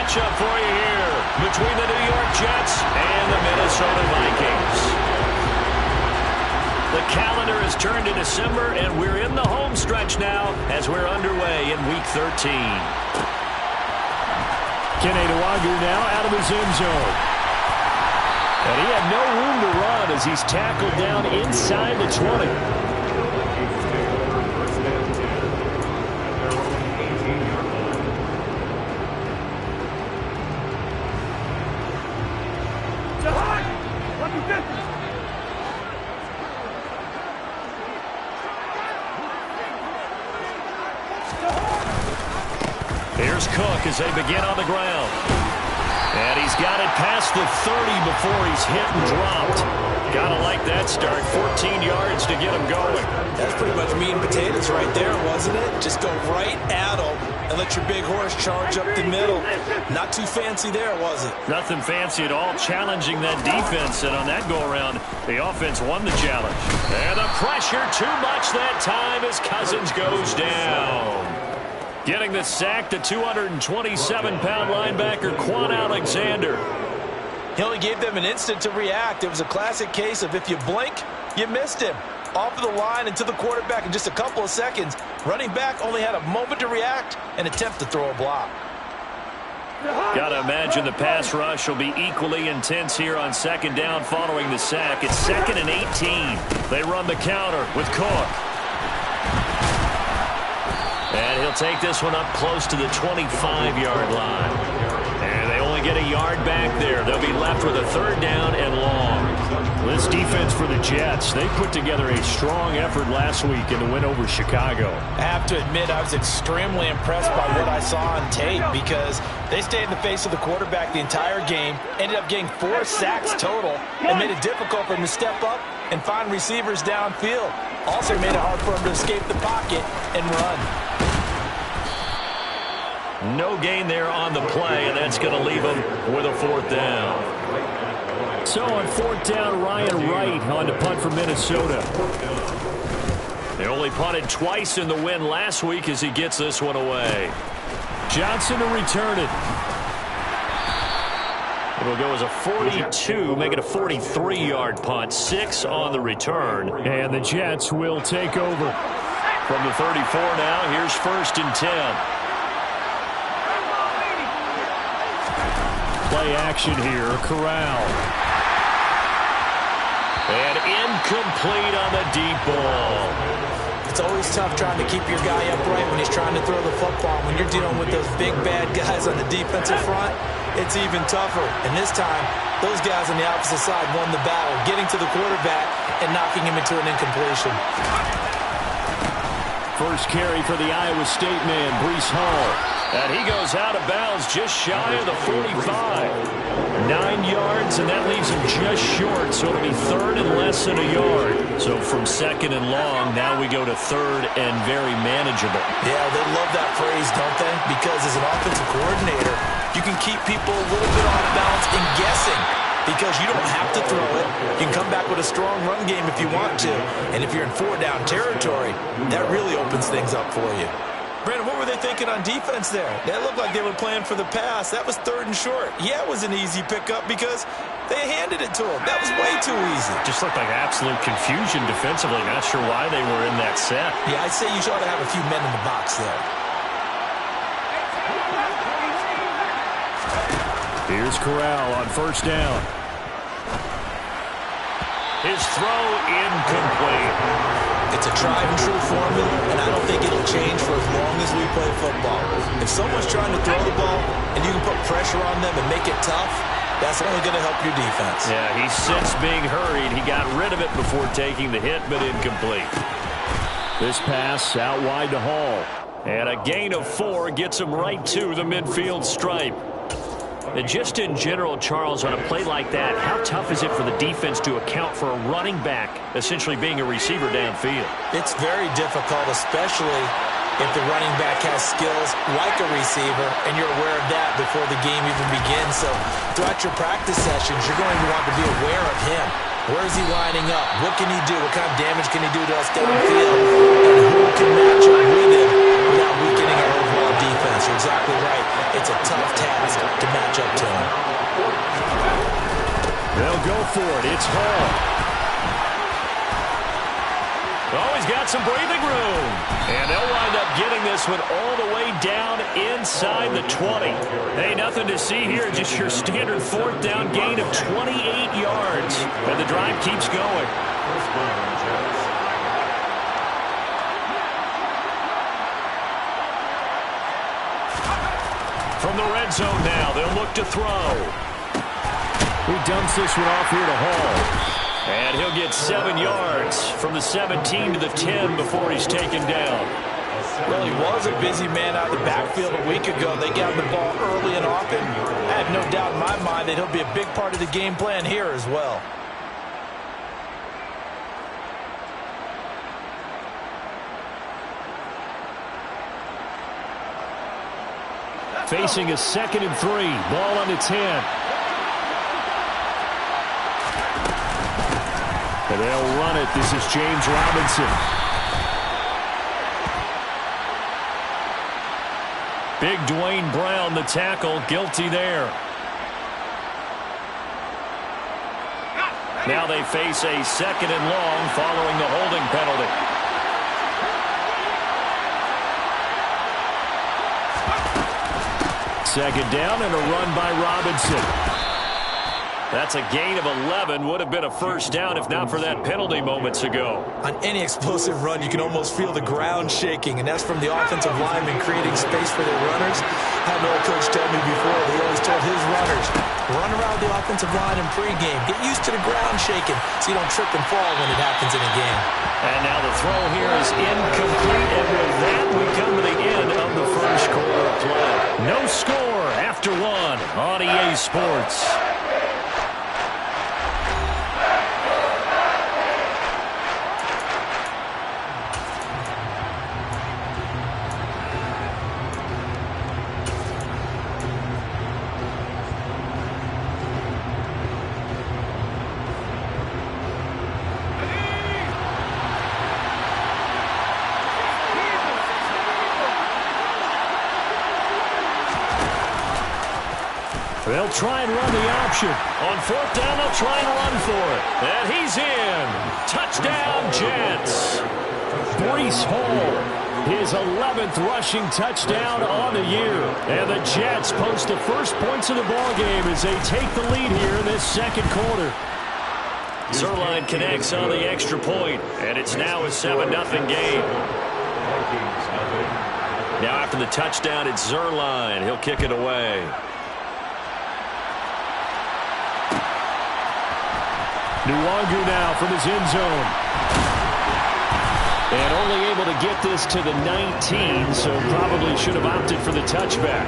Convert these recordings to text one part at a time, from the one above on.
matchup for you here between the New York Jets and the Minnesota Vikings. The calendar has turned to December, and we're in the home stretch now as we're underway in Week 13. Kenny Nwagu now out of his end zone. And he had no room to run as he's tackled down inside the 20. Here's Cook as they begin on the ground. And he's got it past the 30 before he's hit and dropped. Gotta like that start. 14 yards to get him going. That's pretty much meat and potatoes right there, wasn't it? Just go right at him and let your big horse charge up the middle. Not too fancy there, was it? Nothing fancy at all, challenging that defense. And on that go-around, the offense won the challenge. And the pressure too much that time as Cousins goes down. Getting the sack, the 227-pound linebacker, Quan Alexander. He only gave them an instant to react. It was a classic case of if you blink, you missed him. Off of the line and to the quarterback in just a couple of seconds. Running back only had a moment to react and attempt to throw a block. Got to imagine the pass rush will be equally intense here on second down following the sack. It's 2nd and 18. They run the counter with Cook. And he'll take this one up close to the 25-yard line. And they only get a yard back there. They'll be left with a 3rd down and long. This defense for the Jets, they put together a strong effort last week in the win over Chicago. I have to admit, I was extremely impressed by what I saw on tape because they stayed in the face of the quarterback the entire game, ended up getting 4 sacks total, and made it difficult for him to step up and find receivers downfield. Also made it hard for him to escape the pocket and run. No gain there on the play, and that's going to leave them with a 4th down. So on 4th down, Ryan Wright on to punt for Minnesota. They only punted twice in the win last week as he gets this one away. Johnson to return it. It'll go as a 42, make it a 43-yard punt. 6 on the return. And the Jets will take over. From the 34 now, here's 1st and 10. Play action here, Corral. And incomplete on the deep ball. It's always tough trying to keep your guy upright when he's trying to throw the football. When you're dealing with those big, bad guys on the defensive front, it's even tougher. And this time, those guys on the opposite side won the battle, getting to the quarterback and knocking him into an incompletion. First carry for the Iowa State man, Breece Hall. And he goes out of bounds just shy of the 45. 9 yards, and that leaves him just short, so it'll be 3rd and less than a yard. So from 2nd and long, now we go to 3rd and very manageable. Yeah, they love that phrase, don't they? Because as an offensive coordinator, you can keep people a little bit off balance and guessing because you don't have to throw it. You can come back with a strong run game if you want to. And if you're in 4-down territory, that really opens things up for you. Brandon, what were they thinking on defense there? That looked like they were playing for the pass. That was 3rd and short. Yeah, it was an easy pickup because they handed it to him. That was way too easy. Just looked like absolute confusion defensively. Not sure why they were in that set. Yeah, I'd say you ought to have a few men in the box there. Here's Corral on 1st down. His throw incomplete. It's a tried-and-true formula, and I don't think it'll change for as long as we play football. If someone's trying to throw the ball and you can put pressure on them and make it tough, that's only going to help your defense. Yeah, he's since being hurried. He got rid of it before taking the hit, but incomplete. This pass out wide to Hall. And a gain of 4 gets him right to the midfield stripe. And just in general, Charles, on a play like that, how tough is it for the defense to account for a running back essentially being a receiver downfield? It's very difficult, especially if the running back has skills like a receiver, and you're aware of that before the game even begins. So throughout your practice sessions, you're going to want to be aware of him. Where is he lining up? What can he do? What kind of damage can he do to us downfield? And who can match up with him without weakening our overall defense? You're exactly right. It's a tough task to They'll go for it. It's Hall. Oh, he's got some breathing room. And they'll wind up getting this one all the way down inside the 20. Hey, nothing to see here. Just your standard fourth down gain of 28 yards. And the drive keeps going. From the red zone now, they'll look to throw. He dumps this one off here to Hall. And he'll get 7 yards from the 17 to the 10 before he's taken down. Well, he was a busy man out of the backfield a week ago. They got him the ball early and often. I have no doubt in my mind that he'll be a big part of the game plan here as well. Facing a 2nd and 3. Ball on the 10. And they'll run it. This is James Robinson. Big Dwayne Brown, the tackle, guilty there. Now they face a 2nd and long following the holding penalty. Second down and a run by Robinson. That's a gain of 11. Would have been a first down if not for that penalty moments ago. On any explosive run, you can almost feel the ground shaking, and that's from the offensive lineman creating space for their runners. I had an old coach tell me before, he always told his runners, run around the offensive line in pregame. Get used to the ground shaking so you don't trip and fall when it happens in a game. And now the throw here is incomplete, and with that, we come to the end of the first quarter of play. No score after one on EA Sports. They'll try and run the option. On fourth down, they'll try and run for it. And he's in. Touchdown, Jets. Breece Hall, his 11th rushing touchdown on the year. And the Jets post the first points of the ballgame as they take the lead here in this second quarter. Zerline connects on the extra point, and it's now a 7-0 game. Now after the touchdown, it's Zerline. He'll kick it away. Nuwangu now from his end zone. And only able to get this to the 19, so probably should have opted for the touchback.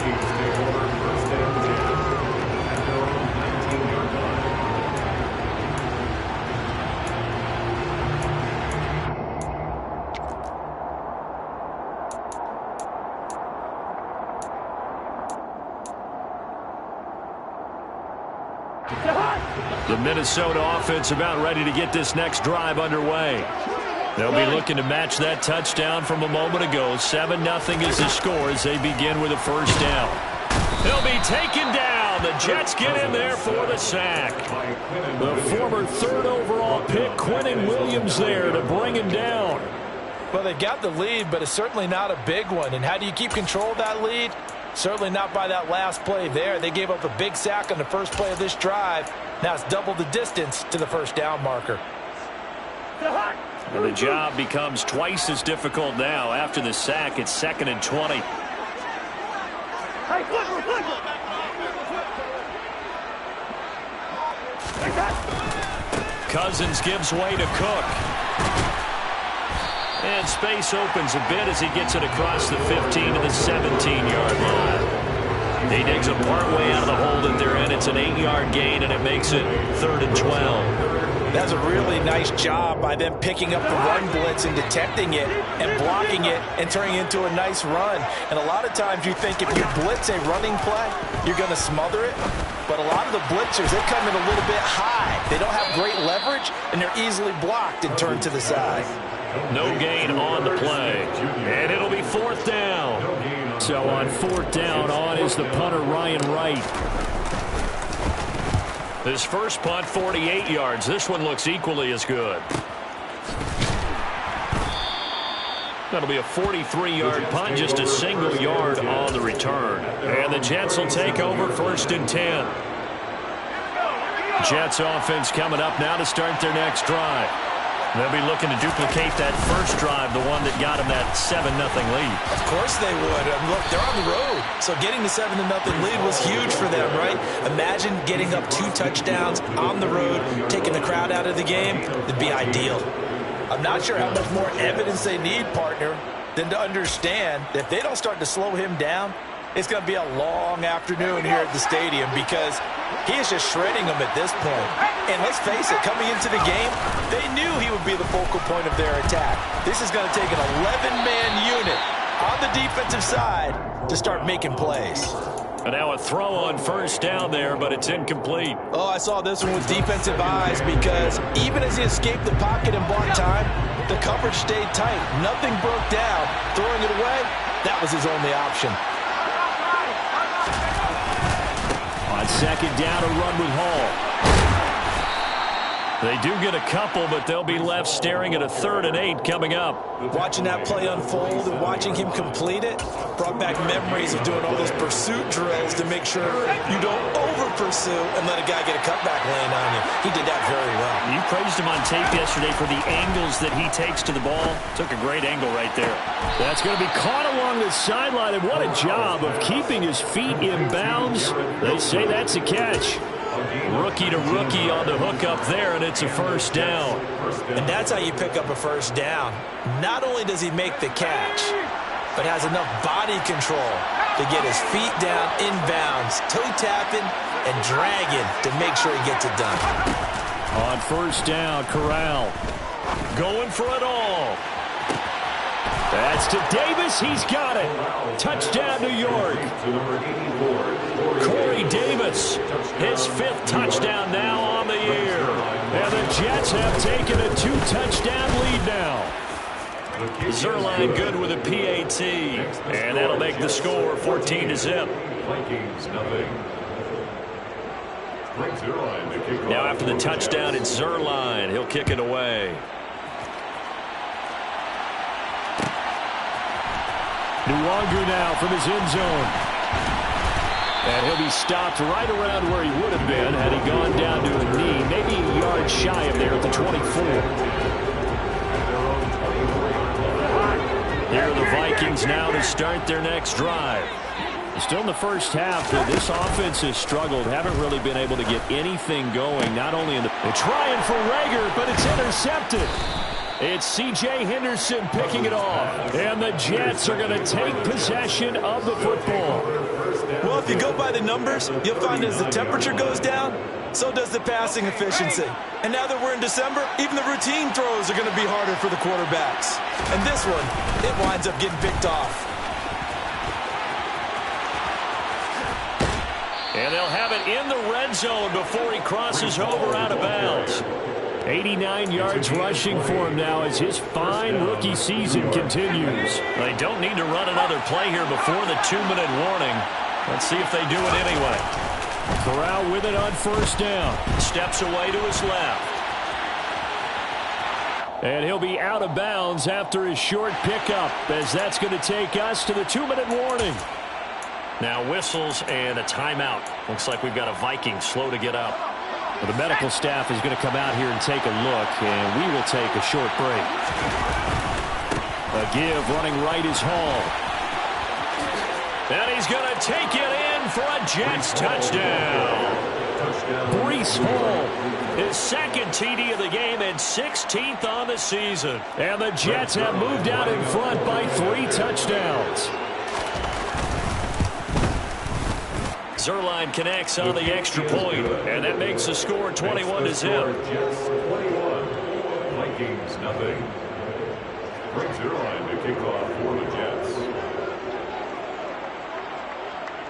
The Minnesota offense about ready to get this next drive underway. They'll be looking to match that touchdown from a moment ago. 7-0 is the score as they begin with a first down. They'll be taken down. The Jets get in there for the sack. The former 3rd overall pick, Quinnen Williams, there to bring him down. Well, they got the lead, but it's certainly not a big one. And how do you keep control of that lead? Certainly not by that last play there. They gave up a big sack on the first play of this drive. Now it's double the distance to the first down marker. And the job becomes twice as difficult now. After the sack, it's 2nd and 20. Cousins gives way to Cook. And space opens a bit as he gets it across the 15 to the 17-yard line. He digs it partway out of the hole that they're in. It's an 8-yard gain, and it makes it 3rd and 12. That's a really nice job by them picking up the run blitz and detecting it and blocking it and turning it into a nice run. And a lot of times you think if you blitz a running play, you're going to smother it. But a lot of the blitzers, they come in a little bit high. They don't have great leverage, and they're easily blocked and turned to the side. No gain on the play. And it'll be 4th down. So on 4th down, on is the punter, Ryan Wright. His first punt, 48 yards. This one looks equally as good. That'll be a 43-yard punt, just a single yard on the return. And the Jets will take over 1st and 10. Jets offense coming up now to start their next drive. They'll be looking to duplicate that first drive, the one that got them that 7-0 lead. Of course they would. Look, they're on the road. So getting the 7-0 lead was huge for them, right? Imagine getting up 2 touchdowns on the road, taking the crowd out of the game. It'd be ideal. I'm not sure how much more evidence they need, partner, than to understand that if they don't start to slow him down, it's going to be a long afternoon here at the stadium because he is just shredding them at this point. And let's face it, coming into the game, they knew he would be the focal point of their attack. This is going to take an 11-man unit on the defensive side to start making plays. And now a throw on first down there, but it's incomplete. Oh, I saw this one with defensive eyes because even as he escaped the pocket and bought time, the coverage stayed tight. Nothing broke down. Throwing it away, that was his only option. On 2nd down, a run with Hall. They do get a couple, but they'll be left staring at a 3rd and 8 coming up. Watching that play unfold and watching him complete it brought back memories of doing all those pursuit drills to make sure you don't over-pursue and let a guy get a cutback laying on you. He did that very well. You praised him on tape yesterday for the angles that he takes to the ball. Took a great angle right there. That's going to be caught along the sideline, and what a job of keeping his feet in bounds. They say that's a catch. Rookie to rookie on the hook up there, and it's a 1st down. And that's how you pick up a 1st down. Not only does he make the catch, but has enough body control to get his feet down inbounds, toe tapping and dragging to make sure he gets it done. On 1st down, Corral going for it all. That's to Davis. He's got it. Touchdown, New York. Corey Davis, his 5th touchdown now on the year. And the Jets have taken a 2-touchdown lead now. Zerline good with a PAT. And that'll make the score 14-0. Now after the touchdown, it's Zerline. He'll kick it away. Nwangu now from his end zone. And he'll be stopped right around where he would have been had he gone down to a knee, maybe a yard shy of there at the 24. Here are the Vikings now to start their next drive. Still in the first half, this offense has struggled. Haven't really been able to get anything going. Not only in the... They're trying for Rager, but it's intercepted. It's C.J. Henderson picking it off. And the Jets are going to take possession of the football. Well, if you go by the numbers, you'll find as the temperature goes down, so does the passing efficiency. And now that we're in December, even the routine throws are going to be harder for the quarterbacks. And this one, it winds up getting picked off. And they'll have it in the red zone before he crosses over out of bounds. 89 yards rushing for him now as his fine rookie season continues. They don't need to run another play here before the 2-minute warning. Let's see if they do it anyway. Corral with it on 1st down. Steps away to his left. And he'll be out of bounds after his short pickup, as that's going to take us to the 2-minute warning. Now whistles and a timeout. Looks like we've got a Viking slow to get up. Well, the medical staff is going to come out here and take a look, and we will take a short break. A give running right is Hall. And he's going to take it in for a Jets touchdown. Breece Hall, his 2nd TD of the game and 16th on the season. And the Jets have moved out in front by 3 touchdowns. Zerline connects on the extra point, and that makes the score 21-0. Vikings nothing. Frank Zerline to kick off for the Jets.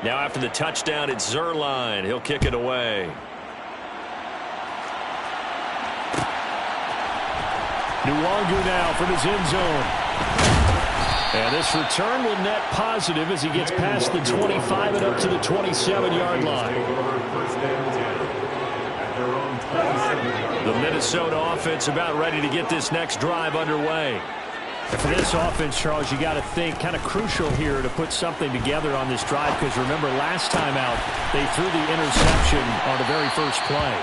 Now after the touchdown, it's Zerline. He'll kick it away. Nwangu now from his end zone. And this return will net positive as he gets past the 25 and up to the 27-yard line. their own 27. The Minnesota offense about ready to get this next drive underway. And for this offense, Charles, you got to think kind of crucial here to put something together on this drive, because remember last time out they threw the interception on the very first play.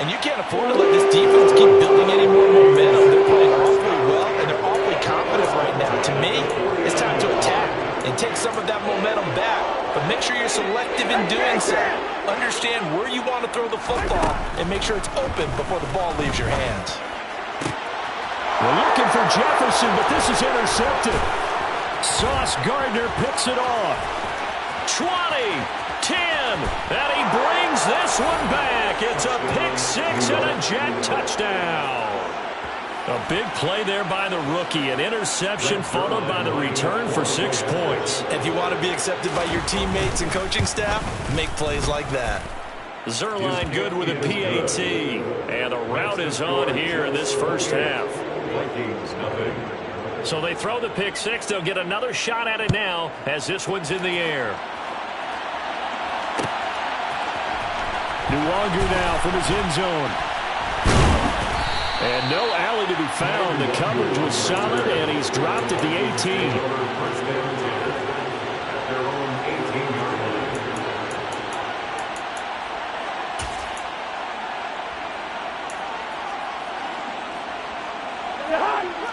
And you can't afford to let this defense keep building any more momentum. They're playing awfully well, and they're awfully confident right now. To me, it's time to attack and take some of that momentum back. But make sure you're selective in doing so. Understand where you want to throw the football and make sure it's open before the ball leaves your hands. We're looking for Jefferson, but this is intercepted. Sauce Gardner picks it off. 20, 10, and he brings this one back. It's a pick six and a Jet touchdown. A big play there by the rookie. An interception followed by the return for 6 points. If you want to be accepted by your teammates and coaching staff, make plays like that. Zerline good with a PAT. And the route is on here in this first half. Vikings, nothing. So they throw the pick six. They'll get another shot at it now as this one's in the air. Nuwagu now from his end zone. And no alley to be found. The coverage was solid, and he's dropped at the 18. First down 10 at their own 18-yard line.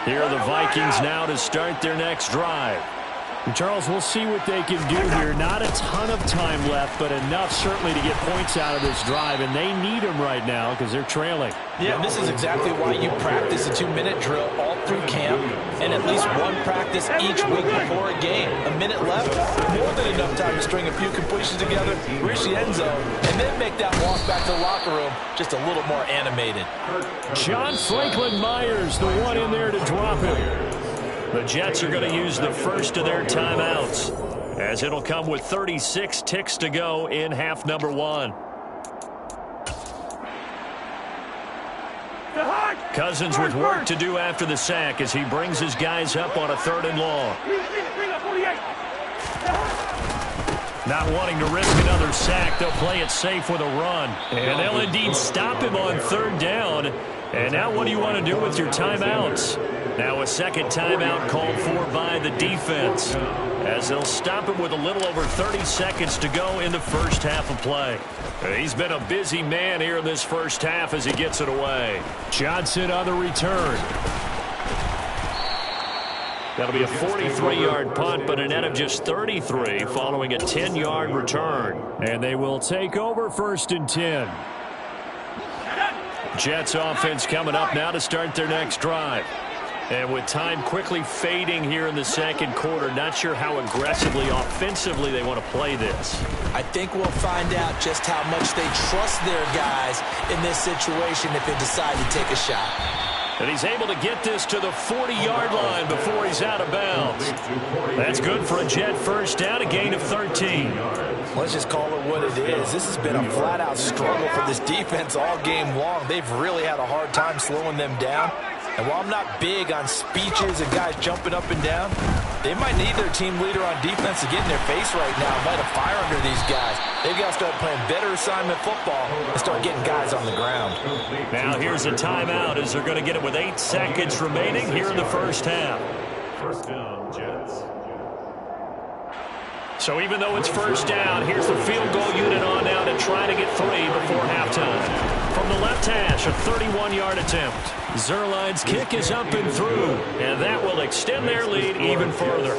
Here are the Vikings now to start their next drive. And Charles, we'll see what they can do here. Not a ton of time left, but enough certainly to get points out of this drive, and they need them right now because they're trailing. Yeah, this is exactly why you practice a 2-minute drill all through camp and at least one practice each week before a game. A minute left, more than enough time to string a few completions together, reach the end zone, and then make that walk back to the locker room just a little more animated. John Franklin Myers, the one in there to drop him. The Jets are going to use the first of their timeouts, as it'll come with 36 ticks to go in half number one. Cousins with work to do after the sack as he brings his guys up on a 3rd and long. Not wanting to risk another sack, they'll play it safe with a run. And they'll indeed stop him on 3rd down. And now what do you want to do with your timeouts? Now a second timeout called for by the defense, as they'll stop him with a little over 30 seconds to go in the first half of play. He's been a busy man here in this first half as he gets it away. Johnson on the return. That'll be a 43-yard punt, but a net of just 33 following a 10-yard return. And they will take over 1st and 10. Jets offense coming up now to start their next drive. And with time quickly fading here in the second quarter, not sure how aggressively, offensively they want to play this. I think we'll find out just how much they trust their guys in this situation if they decide to take a shot. And he's able to get this to the 40-yard line before he's out of bounds. That's good for a Jet first down, a gain of 13. Let's just call it what it is. This has been a flat-out struggle for this defense all game long. They've really had a hard time slowing them down. And while I'm not big on speeches and guys jumping up and down, they might need their team leader on defense to get in their face right now, light a fire under these guys. They've got to start playing better assignment football and start getting guys on the ground. Now here's a timeout as they're going to get it with 8 seconds remaining here in the first half. First down, Jets. So even though it's first down, here's the field goal unit on now to try to get 3 before halftime. From the left hash, a 31-yard attempt. Zerline's kick is up and through, and that will extend their lead even further.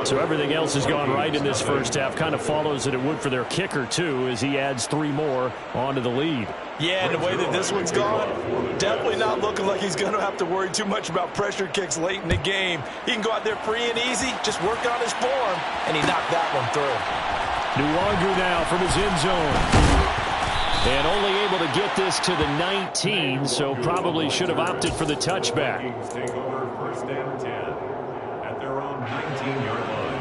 So everything else has gone right in this first half. Kind of follows that it would for their kicker, too, as he adds 3 more onto the lead. Yeah, and the way that this one's gone, definitely not looking like he's going to have to worry too much about pressure kicks late in the game. He can go out there free and easy, just work on his form, and he knocked that one through. Nuwagu now from his end zone. And only able to get this to the 19, so probably should have opted for the touchback. Vikings take over first down 10 at their own 19-yard line.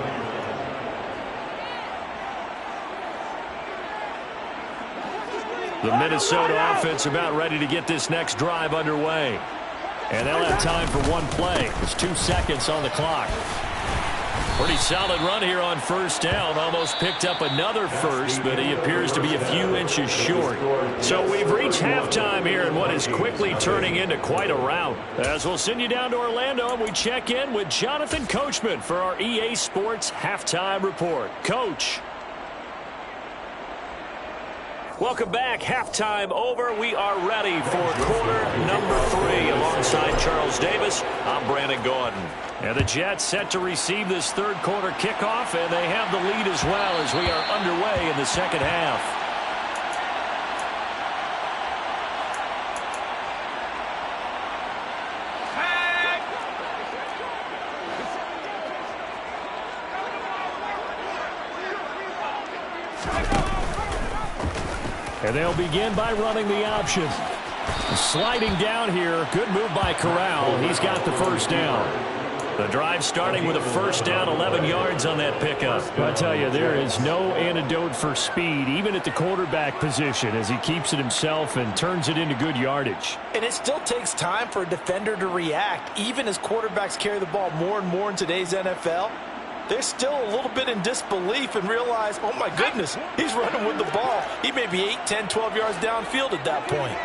The Minnesota offense about ready to get this next drive underway. And they'll have time for one play. There's 2 seconds on the clock. Pretty solid run here on first down. Almost picked up another first, but he appears to be a few inches short. So we've reached halftime here in what is quickly turning into quite a rout. As we'll send you down to Orlando, and we check in with Jonathan Coachman for our EA Sports Halftime Report. Coach. Welcome back. Halftime over. We are ready for quarter number 3. Alongside Charles Davis, I'm Brandon Gordon. And the Jets set to receive this third quarter kickoff, and they have the lead as well as we are underway in the second half. And they'll begin by running the option. Sliding down here. Good move by Corral. He's got the first down. The drive starting with a first down, 11 yards on that pickup. I tell you, there is no antidote for speed, even at the quarterback position, as he keeps it himself and turns it into good yardage. And it still takes time for a defender to react, even as quarterbacks carry the ball more and more in today's NFL. They're still a little bit in disbelief and realize, oh my goodness, he's running with the ball. He may be 8, 10, 12 yards downfield at that point.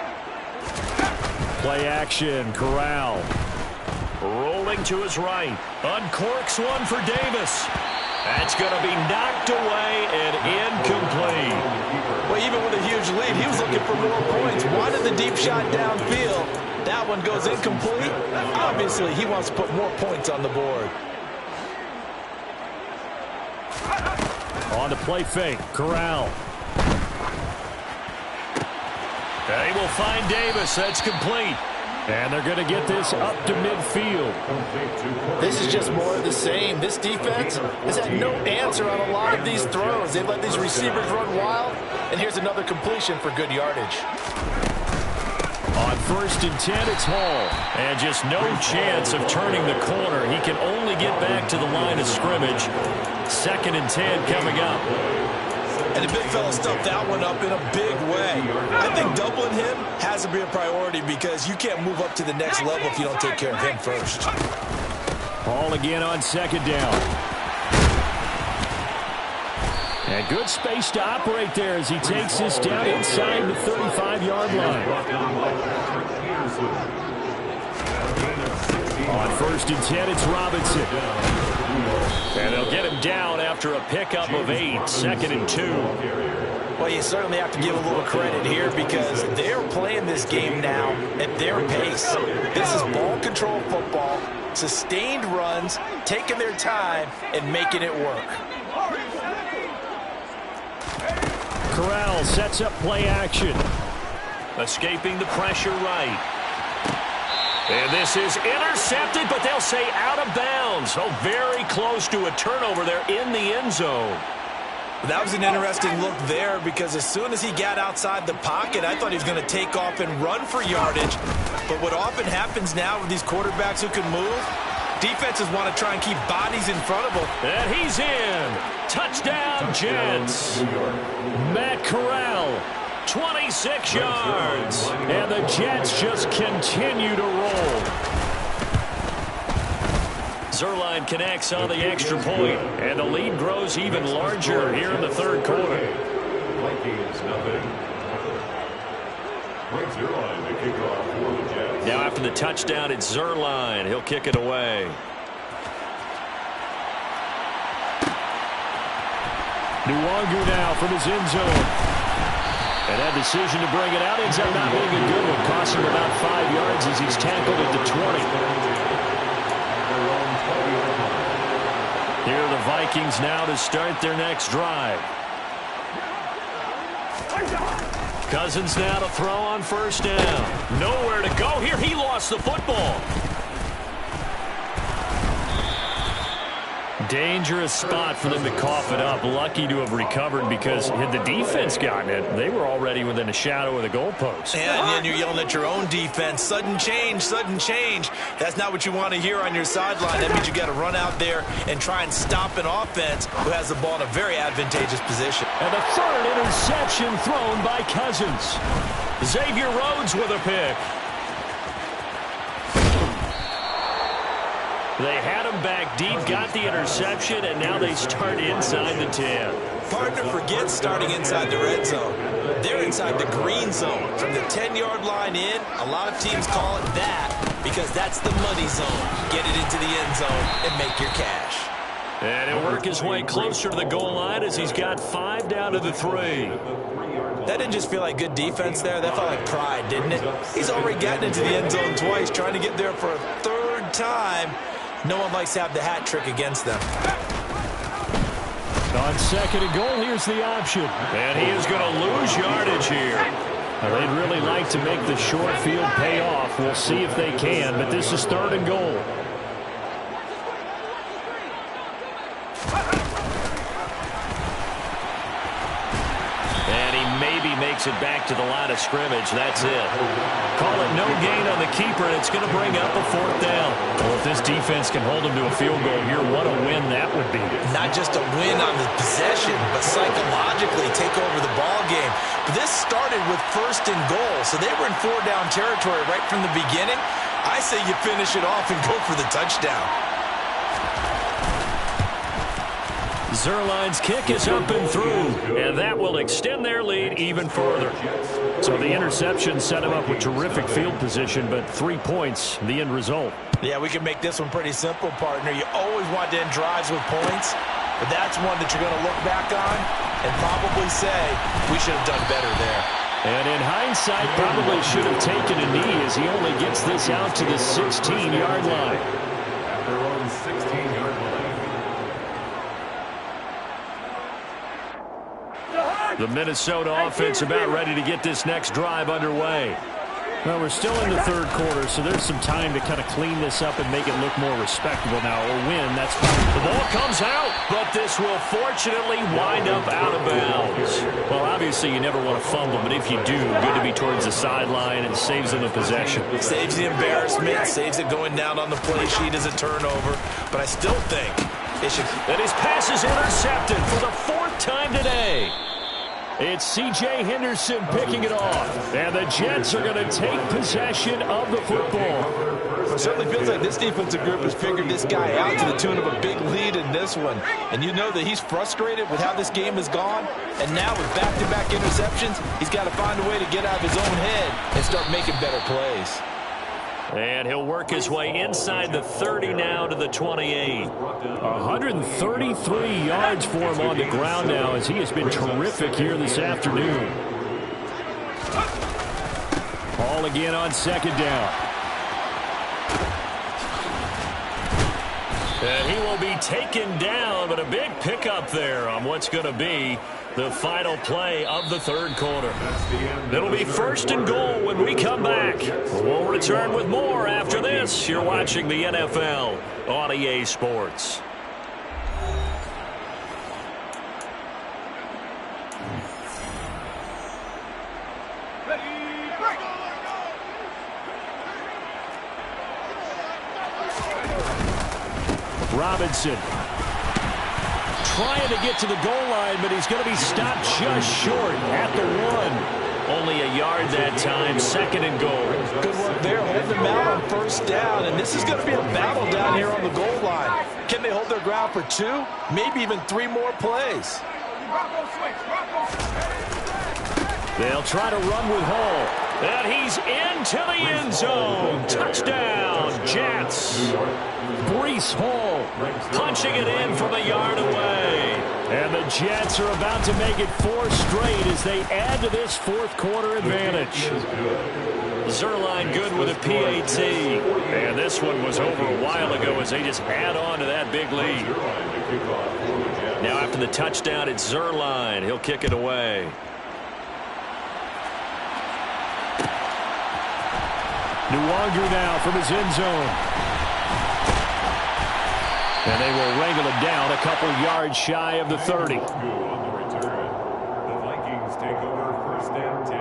Play action, Corral. Rolling to his right. Uncorks one for Davis. That's going to be knocked away and incomplete. Well, even with a huge lead, he was looking for more points. Wanted the deep shot downfield. That one goes incomplete. Obviously, he wants to put more points on the board. On the play fake, Corral. They will find Davis. That's complete. And they're going to get this up to midfield. This is just more of the same. This defense has had no answer on a lot of these throws. They've let these receivers run wild. And here's another completion for good yardage. On 1st and 10, it's Hall. And just no chance of turning the corner. He can only get back to the line of scrimmage. 2nd and 10 coming up. And the big fella stuffed that one up in a big way. I think doubling him has to be a priority because you can't move up to the next level if you don't take care of him first. Hall again on 2nd down. And good space to operate there as he takes this down inside the 35-yard line. On 1st and 10, it's Robinson. And they'll get him down after a pickup of 8, 2nd and 2. Well, you certainly have to give a little credit here because they're playing this game now at their pace. This is ball control football, sustained runs, taking their time, and making it work. Corral sets up play action. Escaping the pressure right. And this is intercepted, but they'll say out of bounds. Oh, very close to a turnover there in the end zone. That was an interesting look there because as soon as he got outside the pocket, I thought he was going to take off and run for yardage. But what often happens now with these quarterbacks who can move, defenses want to try and keep bodies in front of them. And he's in. Touchdown, Jets. Matt Corral. 26 yards. And the Jets just continue to roll. Zerline connects on the extra point, and the lead grows even larger here in the third quarter. Now after the touchdown, it's Zerline. He'll kick it away. Nwangu now from his end zone. And that decision to bring it out ends up not being a good one. Costs him about 5 yards as he's tackled at the 20. Here are the Vikings now to start their next drive. Cousins now to throw on 1st down. Nowhere to go here. He lost the football. Dangerous spot for them to cough it up. Lucky to have recovered because had the defense gotten it, they were already within a shadow of the goalpost. And you're yelling at your own defense. Sudden change, sudden change. That's not what you want to hear on your sideline. That means you got to run out there and try and stop an offense who has the ball in a very advantageous position. And the 3rd interception thrown by Cousins. Xavier Rhodes with a pick. They had him back deep, got the interception, and now they start inside the 10. Partner, forget starting inside the red zone. They're inside the green zone. From the 10-yard line in, a lot of teams call it that because that's the money zone. Get it into the end zone and make your cash. And he'll work his way closer to the goal line as he's got 5 down to the 3. That didn't just feel like good defense there. That felt like pride, didn't it? He's already gotten into the end zone twice, trying to get there for a 3rd time. No one likes to have the hat trick against them. On 2nd and goal, here's the option. And he is going to lose yardage here. Now, they'd really like to make the short field pay off. We'll see if they can, but this is 3rd and goal. Makes it back to the line of scrimmage. That's it. Call it no gain on the keeper, and it's going to bring up a 4th down. Well, if this defense can hold them to a field goal here, what a win that would be. Not just a win on the possession, but psychologically take over the ball game. But this started with 1st and goal, so they were in 4-down territory right from the beginning. I say you finish it off and go for the touchdown. Zuerlein's kick is up and through, and that will extend their lead even further. So the interception set him up with terrific field position, but 3 points, the end result. Yeah, we can make this one pretty simple, partner. You always want to end drives with points, but that's one that you're going to look back on and probably say, we should have done better there. And in hindsight, probably should have taken a knee as he only gets this out to the 16-yard line. After on 16-yard line. The Minnesota offense about ready to get this next drive underway. Well, we're still in the 3rd quarter, so there's some time to kind of clean this up and make it look more respectable now. Or win, that's fine. The ball comes out, but this will fortunately wind up out of bounds. Well, obviously you never want to fumble, but if you do, good to be towards the sideline and saves them the possession. Saves the embarrassment, saves it going down on the play sheet as a turnover, but I still think it should. And his pass is intercepted for the 4th time today. It's C.J. Henderson picking it off. And the Jets are going to take possession of the football. It certainly feels like this defensive group has figured this guy out to the tune of a big lead in this one. And you know that he's frustrated with how this game has gone. And now with back-to-back interceptions, he's got to find a way to get out of his own head and start making better plays. And he'll work his way inside the 30 now to the 28. 133 yards for him on the ground now as he has been terrific here this afternoon. Ball again on 2nd down. And he will be taken down, but a big pickup there on what's going to be the final play of the 3rd quarter. It'll be 1st and goal when we come back. We'll return with more after this. You're watching the NFL on EA Sports. Robinson trying to get to the goal line, but he's going to be stopped just short at the 1. Only a yard that time, 2nd and goal. Good work there, holding them out on 1st down, and this is going to be a battle down here on the goal line. Can they hold their ground for 2, maybe even 3 more plays? They'll try to run with Hall, and he's into the end zone. Touchdown, Jets. Breece Hall punching it in from a yard away. And the Jets are about to make it 4 straight as they add to this 4th quarter advantage. Zuerlein good with a PAT. And this one was over a while ago as they just add on to that big lead. Now after the touchdown, it's Zuerlein. He'll kick it away. Nwonger now from his end zone. And they will wrangle it down a couple yards shy of the 30. On the return, the Vikings take over 1st and 10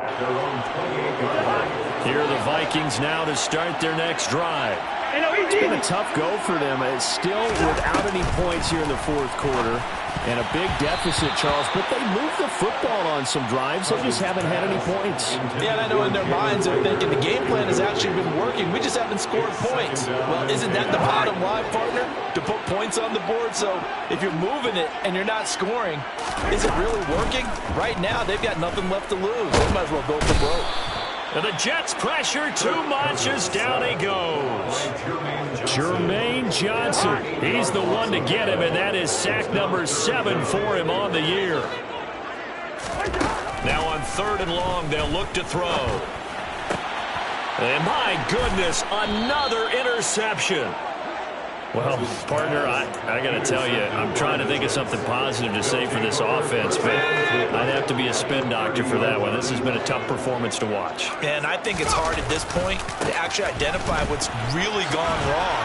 at their own 28-yard line. Here are the Vikings now to start their next drive. It's been a tough go for them. It's still without any points here in the 4th quarter. And a big deficit, Charles, but they moved the football on some drives. They just haven't had any points. Yeah, and I know in their minds they're thinking the game plan has actually been working. We just haven't scored points. Well, isn't that the bottom line, partner? To put points on the board. So if you're moving it and you're not scoring, is it really working? Right now, they've got nothing left to lose. They might as well go for broke. And the Jets pressure too much as down he goes. Jermaine Johnson. He's the one to get him, and that is sack number 7 for him on the year. Now on 3rd and long, they'll look to throw. And my goodness, another interception. Well, partner, I got to tell you, I'm trying to think of something positive to say for this offense, but I'd have to be a spin doctor for that one. This has been a tough performance to watch. And I think it's hard at this point to actually identify what's really gone wrong.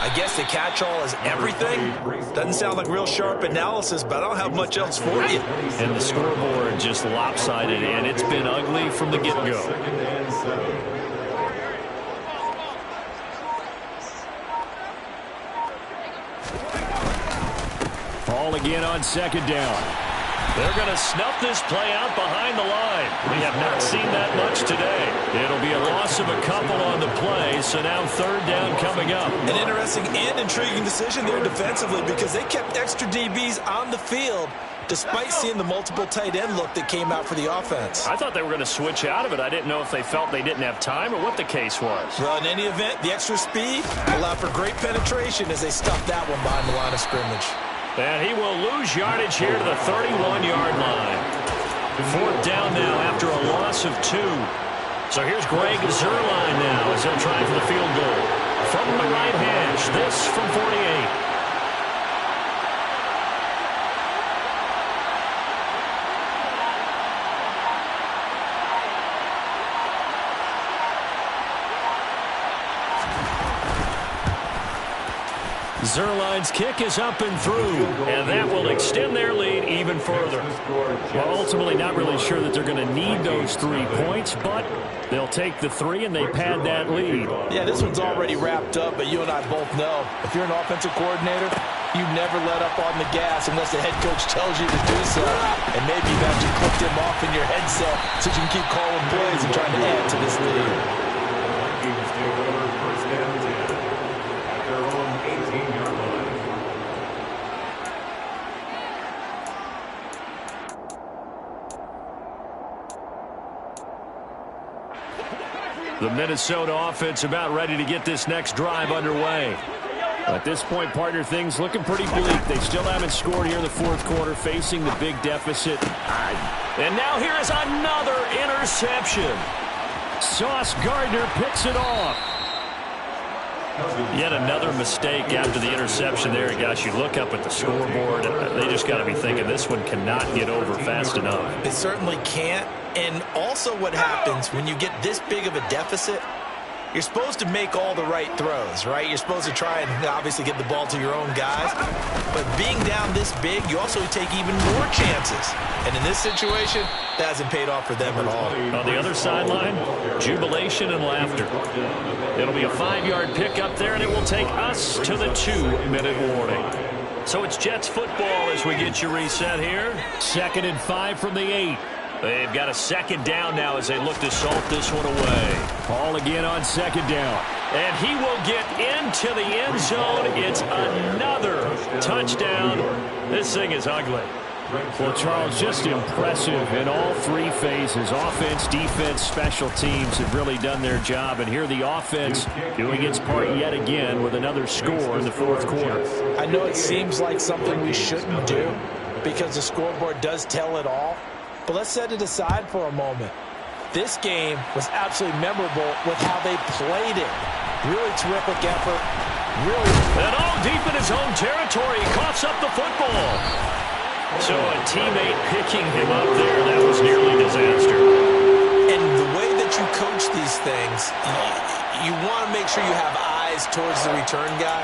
I guess the catch-all is everything. Doesn't sound like real sharp analysis, but I don't have much else for you. And the scoreboard just lopsided, and it's been ugly from the get-go. Ball again on 2nd down. They're going to snuff this play out behind the line. We have not seen that much today. It'll be a loss of a couple on the play, so now 3rd down coming up. An interesting and intriguing decision there defensively because they kept extra DBs on the field despite seeing the multiple tight end look that came out for the offense. I thought they were going to switch out of it. I didn't know if they felt they didn't have time or what the case was. Well, in any event, the extra speed allowed for great penetration as they stuffed that one behind the line of scrimmage. And he will lose yardage here to the 31-yard line. 4th down now after a loss of 2. So here's Greg Zuerlein now as they'll try for the field goal. From the right hash, this from 48. Zuerlein's kick is up and through, and that will extend their lead even further. Well, ultimately not really sure that they're going to need those 3 points, but they'll take the 3 and they pad that lead. Yeah, this one's already wrapped up, but you and I both know if you're an offensive coordinator, you never let up on the gas unless the head coach tells you to do so. And maybe you've actually clicked him off in your headset so you can keep calling plays and trying to add to this lead. Vikings take over 1st and 10 at their own 18-yard line. The Minnesota offense about ready to get this next drive underway. At this point, partner, things looking pretty bleak. They still haven't scored here in the 4th quarter, facing the big deficit. And now here is another interception. Sauce Gardner picks it off. Yet another mistake after the interception there. Gosh, you look up at the scoreboard, they just got to be thinking this one cannot get over fast enough. It certainly can't. And also what happens when you get this big of a deficit, you're supposed to make all the right throws, right? You're supposed to try and obviously get the ball to your own guys. But being down this big, you also take even more chances. And in this situation, that hasn't paid off for them at all. On the other sideline, jubilation and laughter. It'll be a 5-yard pickup there, and it will take us to the 2-minute warning. So it's Jets football as we get you reset here. 2nd and 5 from the 8. They've got a 2nd down now as they look to salt this one away. Ball again on 2nd down. And he will get into the end zone. It's another touchdown. This thing is ugly. Well, Charles, just impressive in all 3 phases. Offense, defense, special teams have really done their job. And here the offense doing its part yet again with another score in the 4th quarter. I know it seems like something we shouldn't do because the scoreboard does tell it all. But let's set it aside for a moment. This game was absolutely memorable with how they played it. Really terrific effort. Really. And all deep in his own territory, he coughs up the football. So a teammate picking him up there, that was nearly disaster. And the way that you coach these things, you want to make sure you have eyes towards the return guy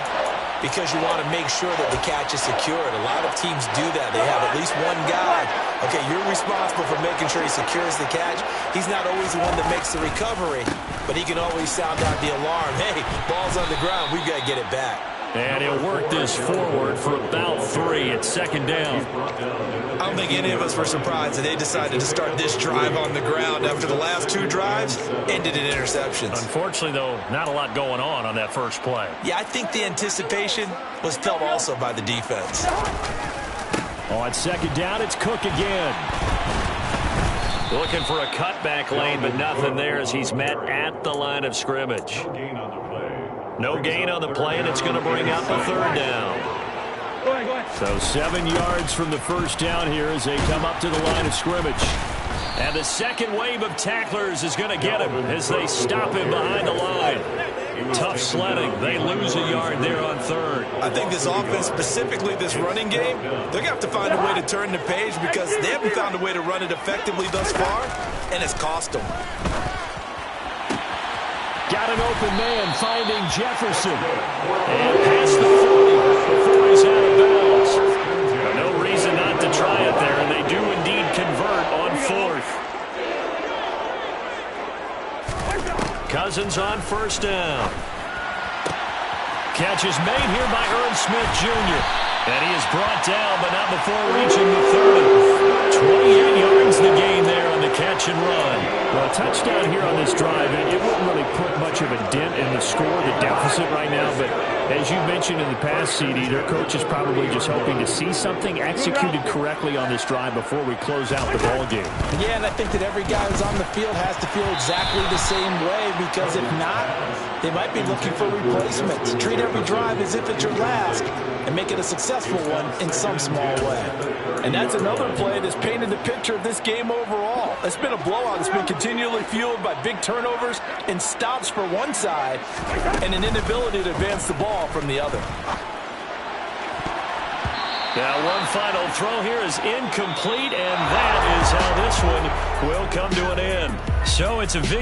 because you want to make sure that the catch is secured. A lot of teams do that. They have at least one guy. Okay, you're responsible for making sure he secures the catch. He's not always the one that makes the recovery, but he can always sound out the alarm. Hey, ball's on the ground. We've got to get it back. And he'll work this forward for about 3 at second down. I don't think any of us were surprised that they decided to start this drive on the ground after the last 2 drives ended in interceptions. Unfortunately, though, not a lot going on that first play. Yeah, I think the anticipation was felt also by the defense. On second down, it's Cook again. Looking for a cutback lane, but nothing there as he's met at the line of scrimmage. No gain on the play, and it's going to bring up a 3rd down. So 7 yards from the first down here as they come up to the line of scrimmage. And the second wave of tacklers is going to get him as they stop him behind the line. Tough sledding. They lose a yard there on 3rd. I think this offense, specifically this running game, they're going to have to find a way to turn the page because they haven't found a way to run it effectively thus far, and it's cost them. Got an open man finding Jefferson. And past the 40 before he's out of bounds. No reason not to try it there, and they do indeed convert on 4th. Cousins on 1st down. Catch is made here by Irv Smith Jr. And he is brought down, but not before reaching the 30. 28 yards the gain there on the catch and run. Well, a touchdown here on this drive, it wouldn't really put much of a dent in the score, the deficit right now. But as you mentioned in the past, CD, their coach is probably just hoping to see something executed correctly on this drive before we close out the ball game. Yeah, and I think that every guy who's on the field has to feel exactly the same way, because if not, they might be looking for replacements. Treat every drive as if it's your last and make it a successful one in some small way. And that's another play that's painted the picture of this game overall. It's been a blowout. It's been continually fueled by big turnovers and stops for one side and an inability to advance the ball from the other. Now one final throw here is incomplete, and that is how this one will come to an end. So it's a victory.